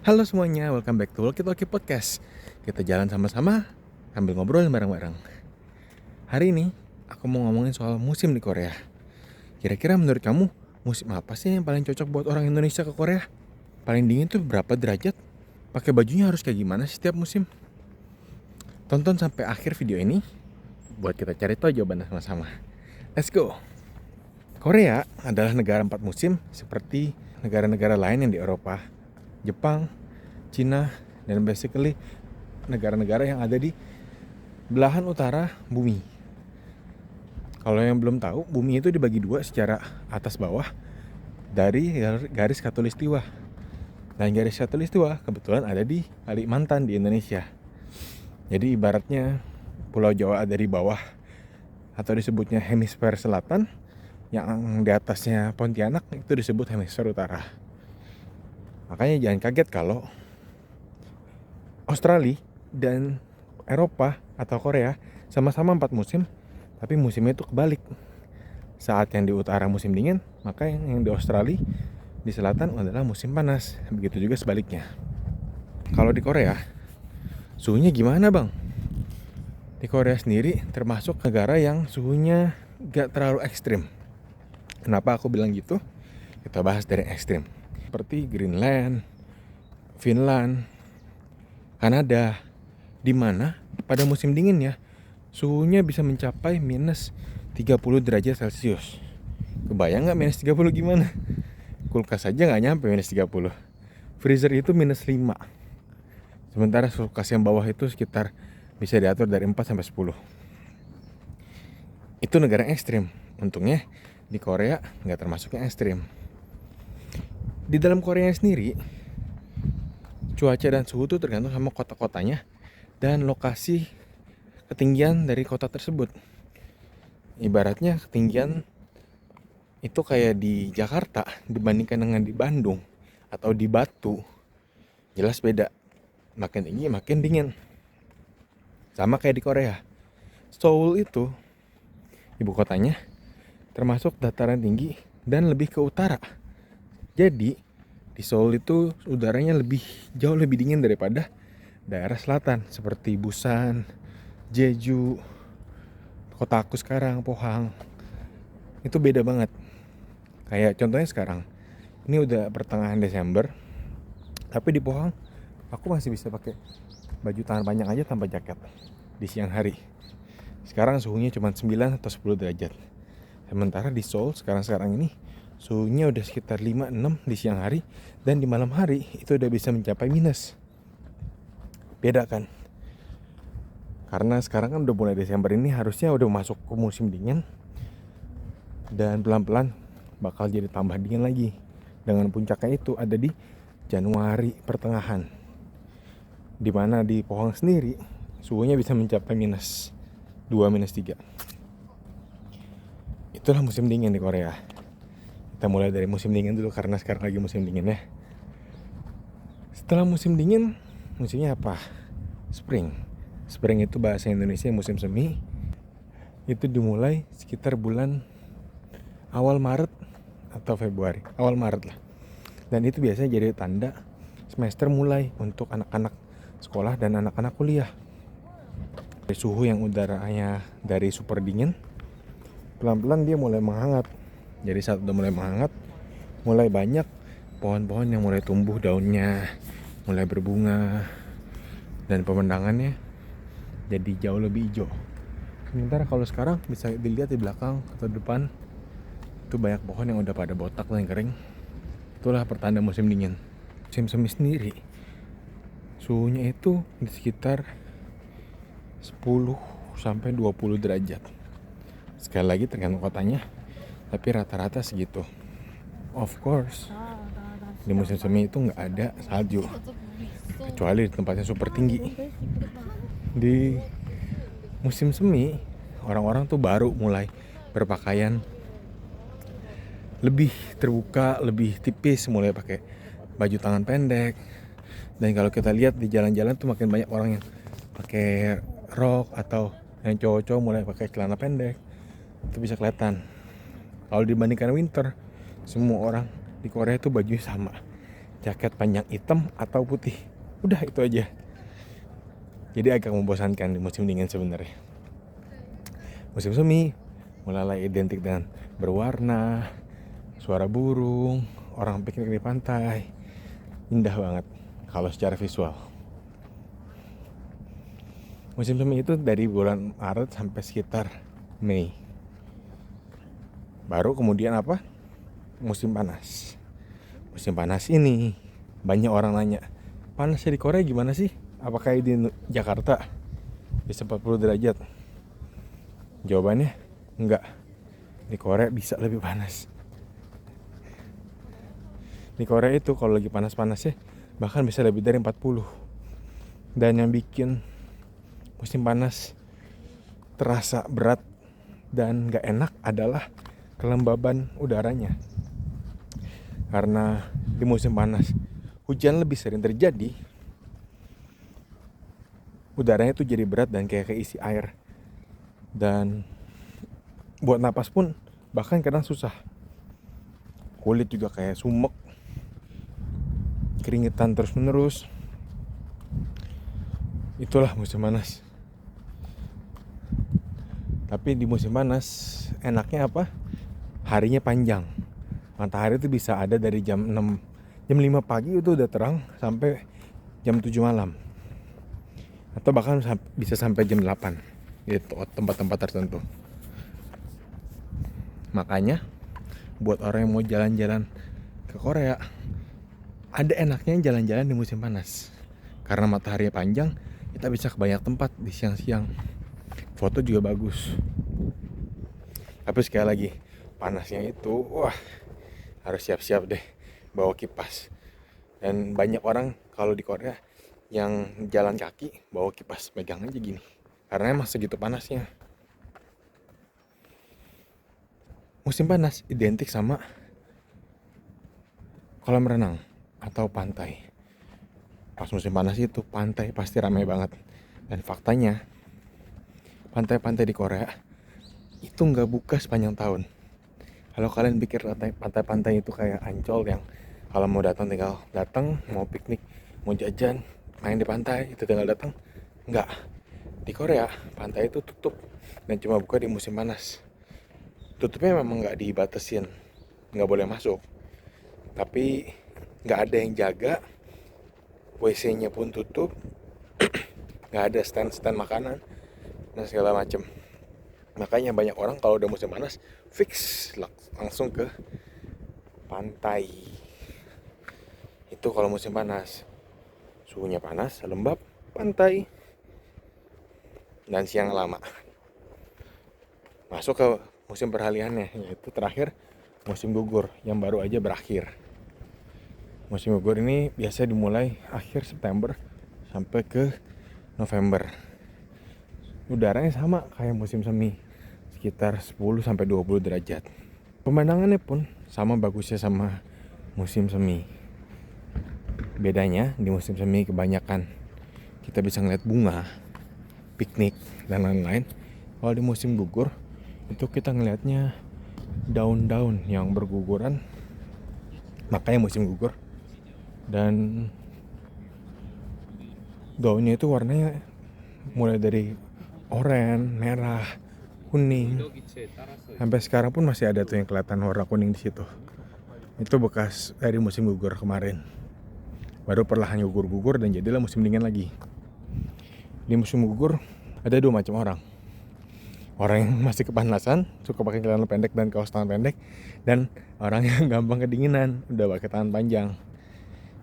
Halo semuanya, welcome back to Walkie Talkie Podcast. Kita jalan sama-sama sambil ngobrol bareng-bareng. Hari ini aku mau ngomongin soal musim di Korea. Kira-kira menurut kamu musim apa sih yang paling cocok buat orang Indonesia ke Korea? Paling dingin tuh berapa derajat? Pakai bajunya harus kayak gimana sih setiap musim? Tonton sampai akhir video ini buat kita cari tahu jawabannya sama-sama. Let's go. Korea adalah negara 4 musim seperti negara-negara lain yang di Eropa, Jepang, Cina, dan basically negara-negara yang ada di belahan utara bumi. Kalau yang belum tahu, bumi itu dibagi dua secara atas bawah dari garis khatulistiwa. Dan garis khatulistiwa kebetulan ada di Kalimantan di Indonesia. Jadi ibaratnya Pulau Jawa ada di bawah atau disebutnya hemisfer selatan, yang di atasnya Pontianak itu disebut hemisfer utara. Makanya jangan kaget kalau Australia dan Eropa atau Korea sama-sama 4 musim, tapi musimnya itu kebalik. Saat yang di utara musim dingin, maka yang di Australia di selatan adalah musim panas. Begitu juga sebaliknya. Kalau di Korea, suhunya gimana bang? Di Korea sendiri termasuk negara yang suhunya gak terlalu ekstrim. Kenapa aku bilang gitu? Kita bahas dari ekstrim. Seperti Greenland, Finland, Kanada, di mana pada musim dingin ya suhunya bisa mencapai minus 30 derajat Celcius. Kebayang gak minus 30 gimana? Kulkas aja gak nyampe minus 30. Freezer itu minus 5. Sementara kulkas yang bawah itu sekitar bisa diatur dari 4 sampai 10. Itu negara ekstrim. Untungnya di Korea gak termasuk yang ekstrim. Di dalam Korea sendiri, cuaca dan suhu itu tergantung sama kota-kotanya dan lokasi ketinggian dari kota tersebut. Ibaratnya ketinggian itu kayak di Jakarta dibandingkan dengan di Bandung atau di Batu, jelas beda. Makin tinggi makin dingin. Sama kayak di Korea. Seoul itu ibu kotanya termasuk dataran tinggi dan lebih ke utara. Jadi di Seoul itu udaranya jauh lebih dingin daripada daerah selatan seperti Busan, Jeju, kota aku sekarang, Pohang. Itu beda banget. Kayak contohnya sekarang, ini udah pertengahan Desember, tapi di Pohang aku masih bisa pakai baju tangan panjang aja tanpa jaket di siang hari. Sekarang suhunya cuma 9 atau 10 derajat. Sementara di Seoul sekarang ini suhunya udah sekitar 5-6 di siang hari, dan di malam hari itu udah bisa mencapai minus. Beda kan? Karena sekarang kan udah mulai Desember ini harusnya udah masuk ke musim dingin, dan pelan-pelan bakal jadi tambah dingin lagi. Dengan puncaknya itu ada di Januari pertengahan, dimana di Pohang sendiri suhunya bisa mencapai minus 2, minus 3. Itulah musim dingin di Korea. Kita mulai dari musim dingin dulu karena sekarang lagi musim dingin ya. Setelah musim dingin, musimnya apa? Spring. Spring itu bahasa Indonesia musim semi. Itu dimulai sekitar bulan awal Maret atau Februari, awal Maret lah. Dan itu biasanya jadi tanda semester mulai untuk anak-anak sekolah dan anak-anak kuliah. Dari suhu yang udaranya dari super dingin, pelan-pelan dia mulai menghangat. Jadi saat udah mulai menghangat, mulai banyak pohon-pohon yang mulai tumbuh daunnya, mulai berbunga, dan pemandangannya jadi jauh lebih hijau. Sementara kalau sekarang bisa dilihat di belakang atau depan, itu banyak pohon yang udah pada botak dan kering. Itulah pertanda musim dingin. Musim semi sendiri suhunya itu di sekitar 10 sampai 20 derajat. Sekali lagi tergantung kotanya, tapi rata-rata segitu. Of course, di musim semi itu nggak ada salju, kecuali di tempatnya super tinggi. Di musim semi, orang-orang tuh baru mulai berpakaian lebih terbuka, lebih tipis, mulai pakai baju tangan pendek. Dan kalau kita lihat di jalan-jalan tuh makin banyak orang yang pakai rok, atau yang cowok-cowok mulai pakai celana pendek. Itu bisa kelihatan. Kalau dibandingkan winter, semua orang di Korea itu bajunya sama, jaket panjang hitam atau putih. Udah itu aja. Jadi agak membosankan di musim dingin sebenarnya. Musim semi mulai identik dengan berwarna, suara burung, orang piknik di pantai. Indah banget kalau secara visual. Musim semi itu dari bulan Maret sampai sekitar Mei. Baru kemudian apa? Musim panas. Musim panas ini banyak orang nanya, panasnya di Korea gimana sih? Apakah di Jakarta bisa 40 derajat? Jawabannya enggak. Di Korea bisa lebih panas. Di Korea itu kalau lagi panas-panasnya bahkan bisa lebih dari 40. Dan yang bikin musim panas terasa berat dan gak enak adalah kelembaban udaranya. Karena di musim panas hujan lebih sering terjadi, udaranya tuh jadi berat dan kayak keisi air. Dan buat napas pun bahkan kadang susah. Kulit juga kayak sumek, keringetan terus menerus. Itulah musim panas. Tapi di musim panas enaknya apa? Harinya panjang. Matahari itu bisa ada dari jam 6, jam 5 pagi itu udah terang sampai jam 7 malam. Atau bahkan bisa sampai jam 8 gitu, tempat-tempat tertentu. Makanya buat orang yang mau jalan-jalan ke Korea, ada enaknya jalan-jalan di musim panas. Karena matahari panjang, kita bisa ke banyak tempat di siang-siang. Foto juga bagus. Tapi sekali lagi, panasnya itu wah, harus siap-siap deh bawa kipas. Dan banyak orang kalau di Korea yang jalan kaki bawa kipas, pegang aja gini. Karena emang segitu panasnya. Musim panas identik sama kolam renang atau pantai. Pas musim panas itu pantai pasti ramai banget. Dan faktanya pantai-pantai di Korea itu nggak buka sepanjang tahun. Kalau kalian pikir pantai-pantai itu kayak Ancol yang kalau mau datang tinggal datang, mau piknik, mau jajan, main di pantai itu tinggal datang. Nggak. Di Korea pantai itu tutup dan cuma buka di musim panas. Tutupnya memang nggak dibatasin, nggak boleh masuk. Tapi nggak ada yang jaga, WC-nya pun tutup, nggak ada stand-stand makanan dan segala macem. Makanya banyak orang kalau udah musim panas fix langsung ke pantai. Itu kalau musim panas, suhunya panas, lembab, pantai, dan siang lama. Masuk ke musim peralihannya, yaitu terakhir musim gugur yang baru aja berakhir. Musim gugur ini biasa dimulai akhir September sampai ke November. Udaranya sama kayak musim semi, sekitar 10 sampai 20 derajat. Pemandangannya pun sama bagusnya sama musim semi. Bedanya di musim semi kebanyakan kita bisa ngeliat bunga, piknik dan lain-lain. Kalau di musim gugur itu kita ngeliatnya daun-daun yang berguguran. Makanya musim gugur. Dan daunnya itu warnanya mulai dari oranye, merah, kuning. Sampai sekarang pun masih ada tuh yang kelihatan warna kuning di situ. Itu bekas dari musim gugur kemarin. Baru perlahan gugur-gugur dan jadilah musim dingin lagi. Di musim gugur ada dua macam orang. Orang yang masih kepanasan, suka pakai celana pendek dan kaos tangan pendek, dan orang yang gampang kedinginan, udah pakai tangan panjang.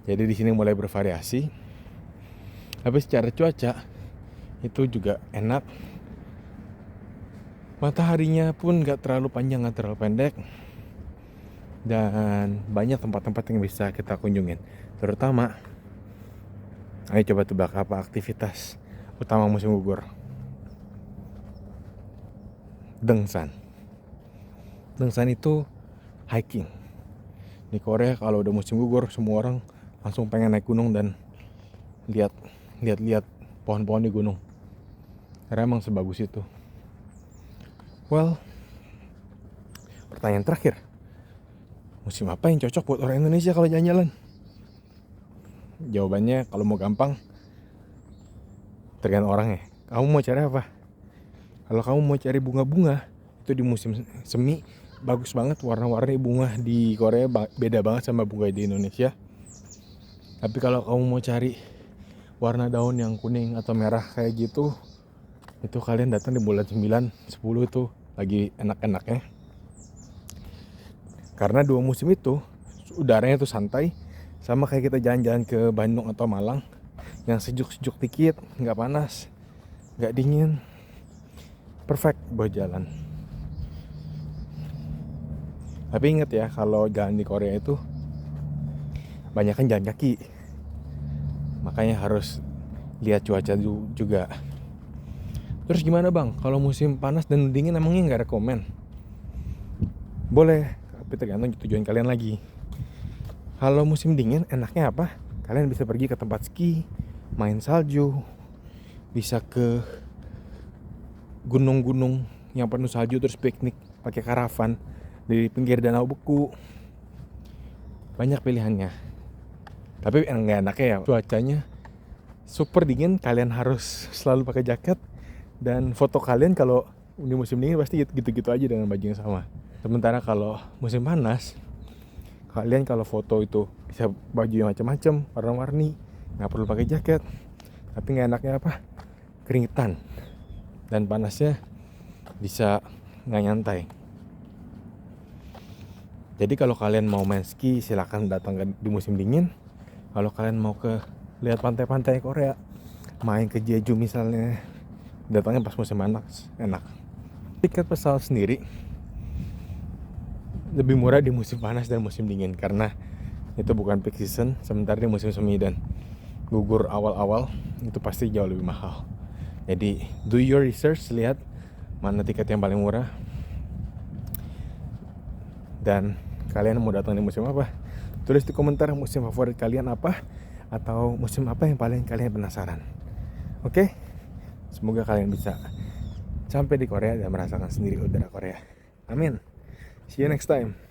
Jadi di sini mulai bervariasi. Tapi secara cuaca itu juga enak. Mataharinya pun gak terlalu panjang, gak terlalu pendek. Dan banyak tempat-tempat yang bisa kita kunjungin. Terutama, ayo coba tebak apa aktivitas utama musim gugur. Dengsan. Dengsan itu hiking. Di Korea kalau udah musim gugur, semua orang langsung pengen naik gunung dan lihat pohon-pohon di gunung. Karena emang sebagus itu. Well, pertanyaan terakhir. Musim apa yang cocok buat orang Indonesia kalau jalan-jalan? jawabannya kalau mau gampang tergantung orangnya. Kamu mau cari apa? Kalau kamu mau cari bunga-bunga, itu di musim semi bagus banget, warna-warni bunga di Korea beda banget sama bunga di Indonesia. Tapi kalau kamu mau cari warna daun yang kuning atau merah kayak gitu, itu kalian datang di bulan 9, 10 tuh lagi enak-enaknya. Karena 2 musim itu udaranya tuh santai, sama kayak kita jalan-jalan ke Bandung atau Malang yang sejuk-sejuk dikit, nggak panas, nggak dingin, perfect buat jalan. Tapi inget ya, kalau jalan di Korea itu banyak kan jalan kaki, makanya harus lihat cuaca juga. Terus gimana bang, kalau musim panas dan dingin emangnya nggak rekomen? Boleh, tapi tergantung tujuan kalian lagi. Kalau musim dingin enaknya apa? Kalian bisa pergi ke tempat ski, main salju, bisa ke gunung-gunung yang penuh salju terus piknik pakai karavan di pinggir danau beku. Banyak pilihannya. Tapi yang nggak enaknya ya cuacanya super dingin, kalian harus selalu pakai jaket. Dan foto kalian kalau di musim dingin pasti gitu-gitu aja dengan baju yang sama. Sementara kalau musim panas, kalian kalau foto itu bisa baju yang macam-macam, warna-warni, nggak perlu pakai jaket. Tapi nggak enaknya apa? Keringetan. Dan panasnya bisa nggak nyantai. Jadi kalau kalian mau main ski, silakan datang di musim dingin. Kalau kalian mau ke lihat pantai-pantai Korea, main ke Jeju misalnya, datangnya pas musim panas, enak. Tiket pesawat sendiri lebih murah di musim panas dan musim dingin karena itu bukan peak season. Sementara di musim semi dan gugur awal-awal itu pasti jauh lebih mahal. Jadi do your research, lihat mana tiket yang paling murah. Dan kalian mau datang di musim apa? Tulis di komentar musim favorit kalian apa, atau musim apa yang paling kalian penasaran. Oke? Semoga kalian bisa sampai di Korea dan merasakan sendiri udara Korea. Amin. See you next time.